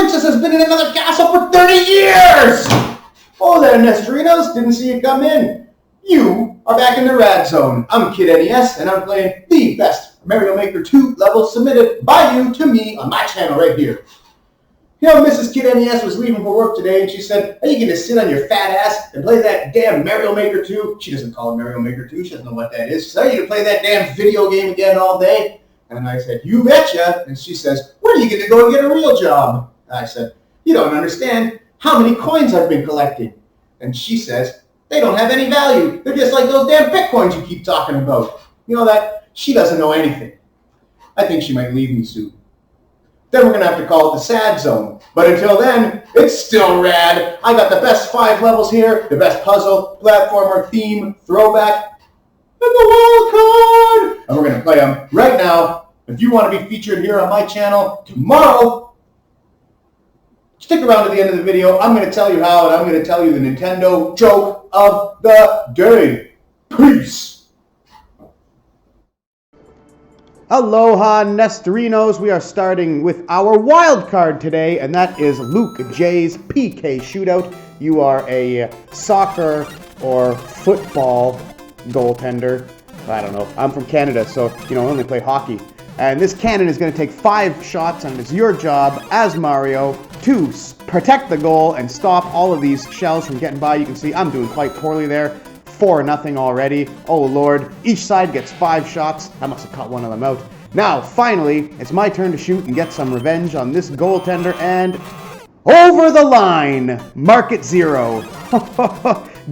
princess has been in another castle for 30 years! Oh there, Nestarinos, didn't see you come in. You are back in the rad zone. I'm KidNES, and I'm playing the best Mario Maker 2 level submitted by you to me on my channel right here. You know, Mrs. KidNES was leaving for work today, and she said, are you going to sit on your fat ass and play that damn Mario Maker 2? She doesn't call it Mario Maker 2. She doesn't know what that is. She said, are you going to play that damn video game again all day? And I said, you betcha. And she says, when are you going to go and get a real job? I said, you don't understand how many coins I've been collecting. And she says, they don't have any value. They're just like those damn Bitcoins you keep talking about. You know that? She doesn't know anything. I think she might leave me soon. Then we're going to have to call it the sad zone. But until then, it's still rad. I got the best 5 levels here, the best puzzle, platformer, theme, throwback, and the Wildcard. And we're going to play them right now. If you want to be featured here on my channel tomorrow, stick around to the end of the video. I'm going to tell you how, and I'm going to tell you the Nintendo joke of the day. Peace. Aloha, Nestarinos. We are starting with our wild card today, and that is Luke J's PK Shootout. You are a soccer or football goaltender. I don't know. I'm from Canada, so, I only play hockey. And this cannon is going to take 5 shots, and it's your job as Mario to protect the goal and stop all of these shells from getting by. You can see I'm doing quite poorly there. 4-0 already. Oh Lord, each side gets 5 shots. I must have caught one of them out. Now, finally, it's my turn to shoot and get some revenge on this goaltender, and over the line, mark it 0.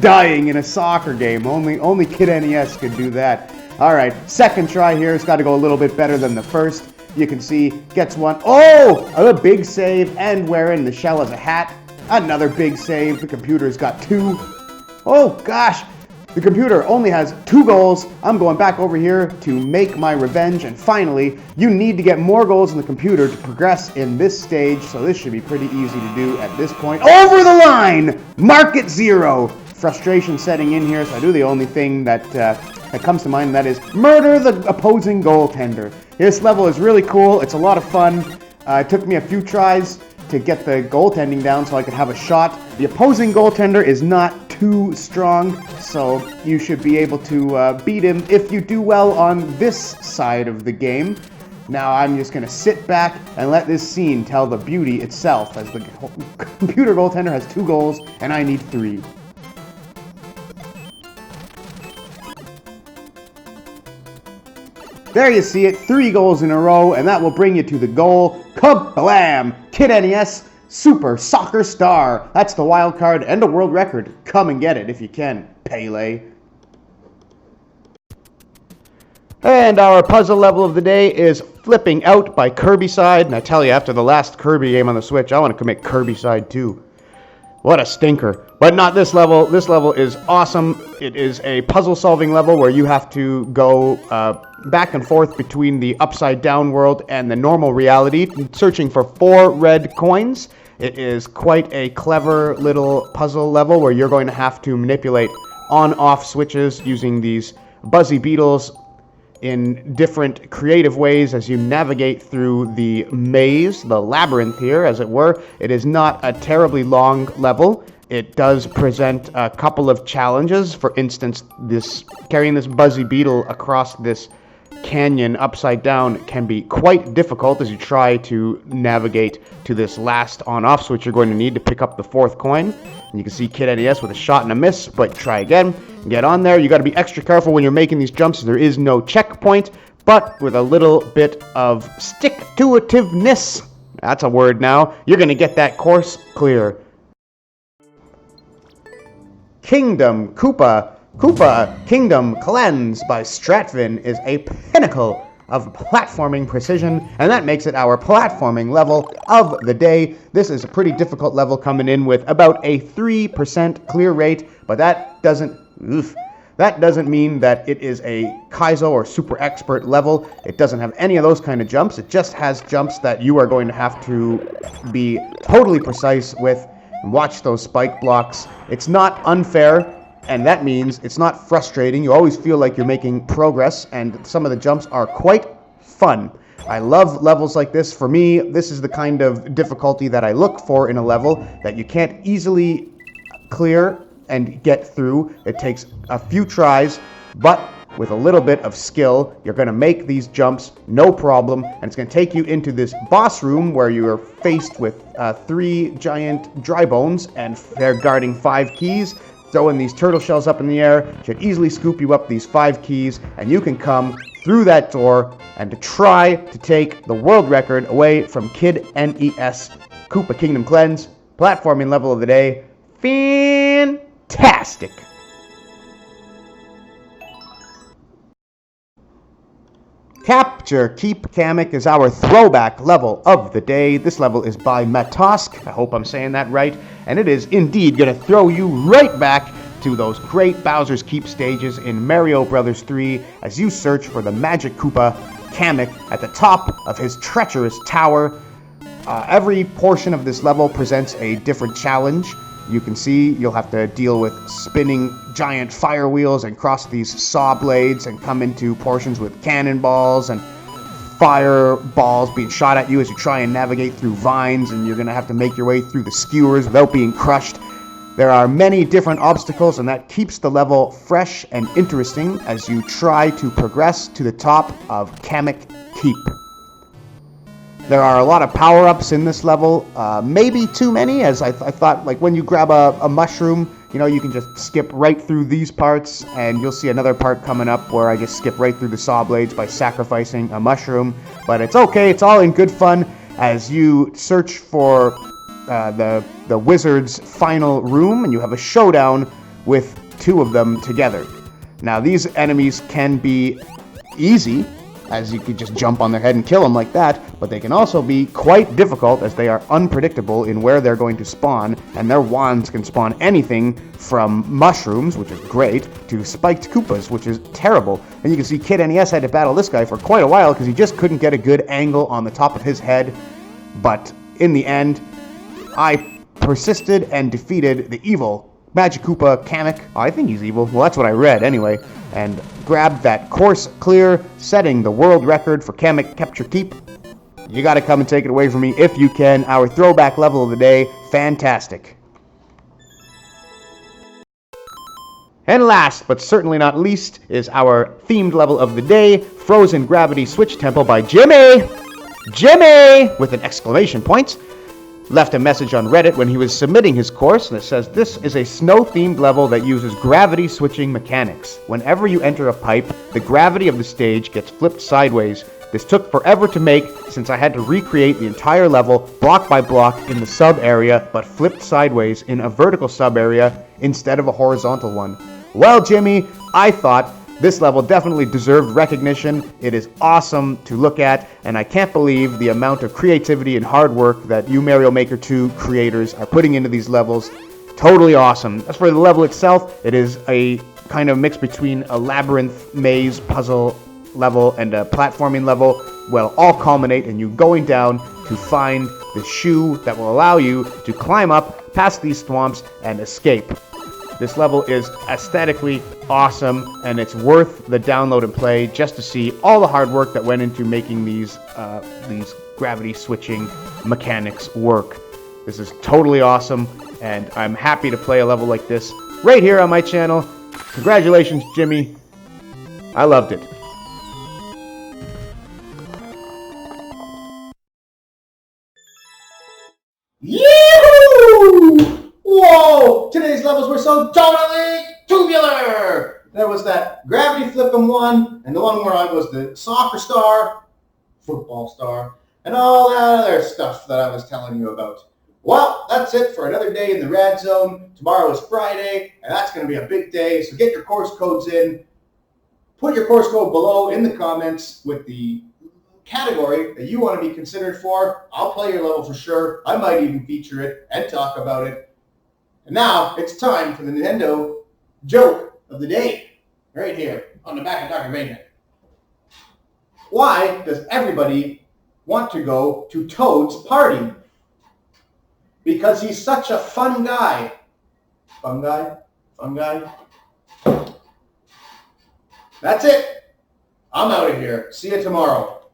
Dying in a soccer game. Only KidNES could do that. Alright, second try here. It's got to go a little bit better than the first. You can see, gets one. Oh, a big save, and wearing the shell as a hat. Another big save. The computer's got 2. Oh gosh. The computer only has 2 goals. I'm going back over here to make my revenge. And finally, you need to get more goals in the computer to progress in this stage. So this should be pretty easy to do at this point. Over the line! Mark it 0. Frustration setting in here. So I do the only thing that comes to mind, and that is murder the opposing goaltender. This level is really cool. It's a lot of fun. It took me a few tries to get the goaltending down so I could have a shot. The opposing goaltender is not too strong, so you should be able to beat him if you do well on this side of the game. Now I'm just going to sit back and let this scene tell the beauty itself, as the computer goaltender has 2 goals and I need 3. There you see it, 3 goals in a row, and that will bring you to the goal. Kablam! KidNES Super Soccer Star. That's the wild card and a world record. Come and get it if you can, Pele. And our puzzle level of the day is Flipping Out by Kirbycide. And I tell you, after the last Kirby game on the Switch, I want to commit Kirbycide too. What a stinker. But not this level. This level is awesome. It is a puzzle-solving level where you have to go back and forth between the upside-down world and the normal reality, searching for 4 red coins. It is quite a clever little puzzle level where you're going to have to manipulate on-off switches using these buzzy beetles in different creative ways as you navigate through the maze, the labyrinth here, as it were. It is not a terribly long level. It does present a couple of challenges. For instance, carrying this buzzy beetle across this canyon upside down can be quite difficult as you try to navigate to this last on-off switch you're going to need to pick up the 4th coin. And you can see KidNES with a shot and a miss, but try again. Get on there. You got to be extra careful when you're making these jumps. There is no checkpoint, but with a little bit of stick-to-itiveness, that's a word now, you're going to get that course clear. Kingdom Koopa Kingdom Cleanse by Stratven is a pinnacle of platforming precision, and that makes it our platforming level of the day. This is a pretty difficult level, coming in with about a 3% clear rate, but that doesn't mean that it is a Kaizo or super expert level. It doesn't have any of those kind of jumps. It just has jumps that you are going to have to be totally precise with. Watch those spike blocks. It's not unfair, and that means it's not frustrating. You always feel like you're making progress, and some of the jumps are quite fun. I love levels like this. For me, this is the kind of difficulty that I look for in a level that you can't easily clear and get through. It takes a few tries, but with a little bit of skill, you're going to make these jumps no problem, and it's going to take you into this boss room where you are faced with 3 giant dry bones, and they're guarding 5 keys. Throwing these turtle shells up in the air should easily scoop you up these 5 keys, and you can come through that door and to try to take the world record away from KidNES. Koopa Kingdom Cleanse, platforming level of the day. Fantastic! Capture Keep Kamek is our throwback level of the day. This level is by Matosque. I hope I'm saying that right. And it is indeed going to throw you right back to those great Bowser's Keep stages in Mario Bros. 3 as you search for the magic Koopa, Kamek, at the top of his treacherous tower. Every portion of this level presents a different challenge. You can see you'll have to deal with spinning giant fire wheels and cross these saw blades and come into portions with cannonballs and fireballs being shot at you as you try and navigate through vines, and you're going to have to make your way through the skewers without being crushed. There are many different obstacles, and that keeps the level fresh and interesting as you try to progress to the top of Kamek Keep. There are a lot of power-ups in this level, maybe too many, as I thought, like when you grab a mushroom, you know, you can just skip right through these parts, and you'll see another part coming up where I just skip right through the saw blades by sacrificing a mushroom. But it's okay, it's all in good fun as you search for the wizard's final room, and you have a showdown with 2 of them together. Now, these enemies can be easy, as you could just jump on their head and kill them like that, but they can also be quite difficult as they are unpredictable in where they're going to spawn, and their wands can spawn anything from mushrooms, which is great, to spiked Koopas, which is terrible. And you can see KidNES had to battle this guy for quite a while because he just couldn't get a good angle on the top of his head, but in the end, I persisted and defeated the evil Magic Koopa Kamek. Oh, I think he's evil. Well, that's what I read anyway. And grabbed that course clear, setting the world record for Kamek Capture Keep. You gotta come and take it away from me if you can. Our throwback level of the day, fantastic. And last, but certainly not least, is our themed level of the day, Frozen Gravity Switch Temple by Jimmy! Jimmy! With an exclamation point. Left a message on Reddit when he was submitting his course, and it says, "This is a snow-themed level that uses gravity switching mechanics. Whenever you enter a pipe, the gravity of the stage gets flipped sideways. This took forever to make, since I had to recreate the entire level, block by block, in the sub-area, but flipped sideways in a vertical sub-area instead of a horizontal one." Well, Jimmy, I thought this level definitely deserved recognition. It is awesome to look at, and I can't believe the amount of creativity and hard work that you Mario Maker 2 creators are putting into these levels. Totally awesome. As for the level itself, it is a kind of mix between a labyrinth maze puzzle level and a platforming level, will all culminate in you going down to find the shoe that will allow you to climb up past these swamps and escape. This level is aesthetically awesome, and it's worth the download and play just to see all the hard work that went into making these gravity switching mechanics work. This is totally awesome, and I'm happy to play a level like this right here on my channel. Congratulations, Jimmy. I loved it. Yahoo! Whoa! Today's levels were so totally tubular! There was that gravity flipping one, and the one where I was the soccer star, football star, and all that other stuff that I was telling you about. Well, that's it for another day in the Rad Zone. Tomorrow is Friday, and that's going to be a big day, so get your course codes in. Put your course code below in the comments with the category that you want to be considered for. I'll play your level for sure. I might even feature it and talk about it. And now it's time for the Nintendo joke of the day, right here on the back of Dr. Bacon. Why does everybody want to go to Toad's party? Because he's such a fun guy. Fun guy? Fun guy? That's it. I'm out of here. See you tomorrow.